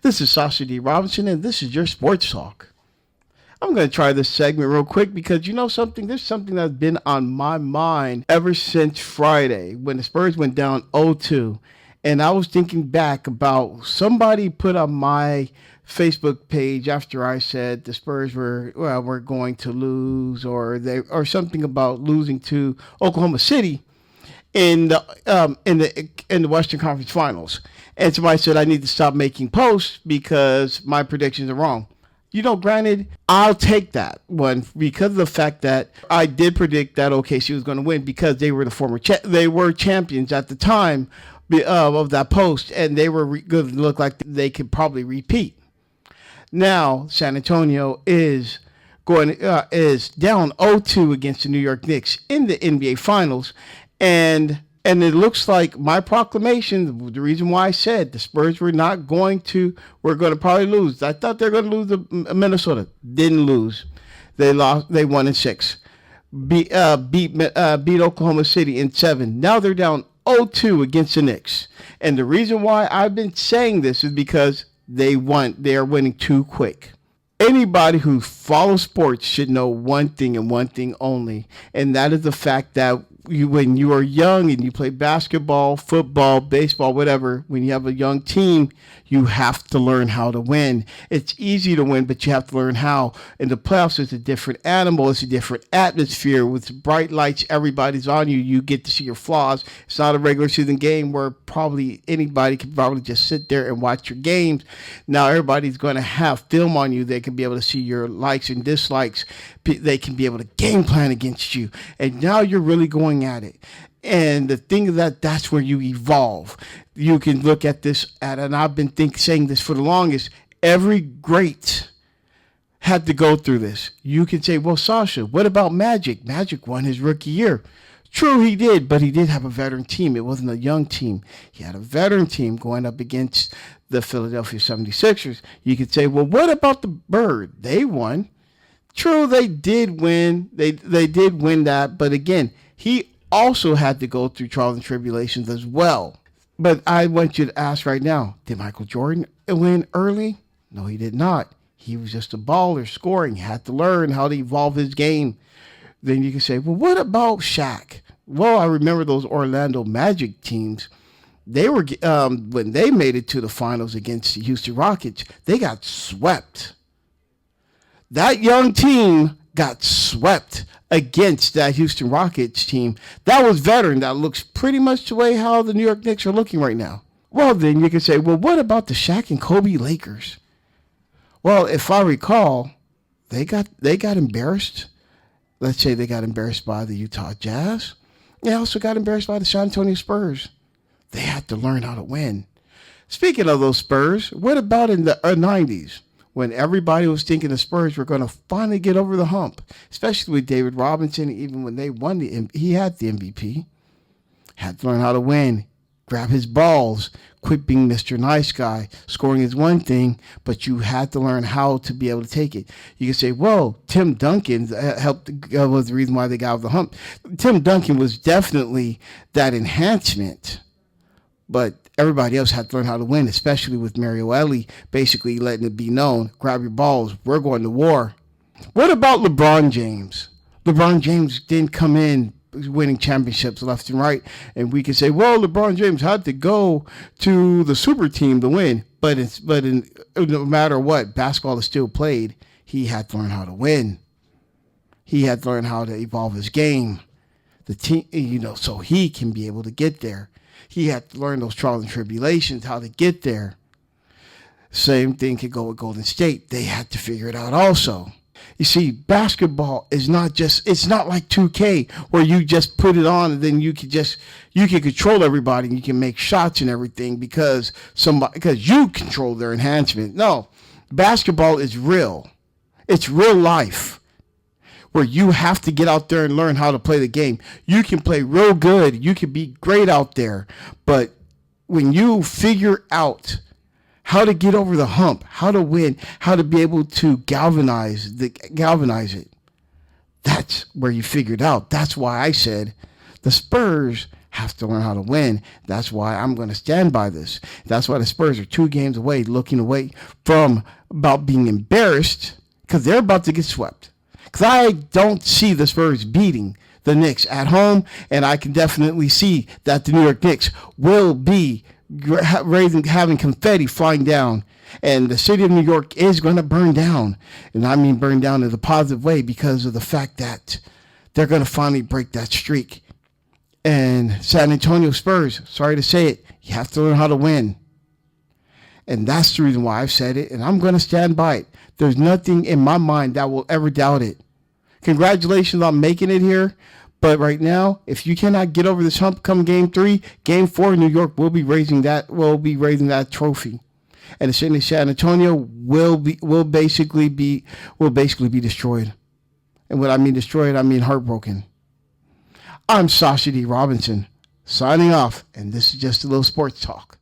This is Sasha D. Robinson, and this is your Sports Talk. I'm going to try this segment real quick because you know something? There's something that's been on my mind ever since Friday when the Spurs went down 0-2. And I was thinking back about somebody put on my Facebook page after I said the Spurs were going to lose or something about losing to Oklahoma City in the Western Conference Finals. And somebody said I need to stop making posts because my predictions are wrong. You know, granted, I'll take that one because of the fact that I did predict that OKC was going to win because they were they were champions at the time of that post, and they were going to look like they could probably repeat. Now San Antonio is down 0-2 against the New York Knicks in the NBA Finals, and it looks like my proclamation, the reason why I said the Spurs were going to probably lose. I thought they were going to lose to Minnesota. Didn't lose. They lost. They won in 6. Beat Oklahoma City in 7. Now they're down 0-2 against the Knicks. And the reason why I've been saying this is because they are winning too quick. Anybody who follows sports should know one thing and one thing only, and that is the fact that when you are young and you play basketball, football, baseball, whatever, when you have a young team, you have to learn how to win. It's easy to win, but you have to learn how. In the playoffs, it's a different animal. It's a different atmosphere. With bright lights, everybody's on you. You get to see your flaws. It's not a regular season game where probably anybody can probably just sit there and watch your games. Now, everybody's going to have film on you. They can be able to see your likes and dislikes. They can be able to game plan against you. And now you're really going at it. And the thing is that's where you evolve. You can look at this and I've been saying this for the longest. Every great had to go through this. You can say, well, Sasha, what about Magic? Magic won his rookie year. True, he did, but he did have a veteran team. It wasn't a young team. He had a veteran team going up against the Philadelphia 76ers. You could say, well, what about the Bird? They won. True, they did win. They did win that, but again, he also had to go through trials and tribulations as well. But I want you to ask right now, did Michael Jordan win early? No, he did not. He was just a baller scoring. He had to learn how to evolve his game. Then you can say, well, what about Shaq? Well, I remember those Orlando Magic teams. They were when they made it to the finals against the Houston Rockets, they got swept. That young team got swept against that Houston Rockets team. That was veteran. That looks pretty much the way how the New York Knicks are looking right now. Well, then you can say, well, what about the Shaq and Kobe Lakers? Well, if I recall, they got embarrassed. Let's say they got embarrassed by the Utah Jazz. They also got embarrassed by the San Antonio Spurs. They had to learn how to win. Speaking of those Spurs, what about in the 90s? When everybody was thinking the Spurs were going to finally get over the hump, especially with David Robinson, even when they won he had the MVP. Had to learn how to win, grab his balls, quit being Mr. Nice Guy. Scoring is one thing, but you had to learn how to be able to take it. You can say, well, Tim Duncan was the reason why they got over the hump. Tim Duncan was definitely that enhancement, but everybody else had to learn how to win, especially with Mario Elie basically letting it be known, grab your balls, we're going to war. What about LeBron James? LeBron James didn't come in winning championships left and right, and we can say, well, LeBron James had to go to the super team to win, but no matter what, basketball is still played. He had to learn how to win. He had to learn how to evolve his game. The team, so he can be able to get there. He had to learn those trials and tribulations, how to get there. Same thing could go with Golden State. They had to figure it out also. You see, basketball is it's not like 2K where you just put it on and then you can control everybody and you can make shots and everything because you control their enhancement. No, basketball is real. It's real life, where you have to get out there and learn how to play the game. You can play real good. You can be great out there. But when you figure out how to get over the hump, how to win, how to be able to galvanize it, that's where you figured out. That's why I said the Spurs have to learn how to win. That's why I'm going to stand by this. That's why the Spurs are 2 games away, looking away from about being embarrassed, because they're about to get swept. Because I don't see the Spurs beating the Knicks at home, and I can definitely see that the New York Knicks will be having confetti flying down, and the city of New York is going to burn down. And I mean burn down in a positive way, because of the fact that they're going to finally break that streak. And San Antonio Spurs, sorry to say it, you have to learn how to win. And that's the reason why I've said it, and I'm going to stand by it. There's nothing in my mind that will ever doubt it. Congratulations on making it here. But right now, if you cannot get over this hump come Game 3, Game 4, New York will be raising that trophy. And the city of San Antonio will basically be destroyed. And when I mean destroyed, I mean heartbroken. I'm Sasha D. Robinson, signing off, and this is just a little sports talk.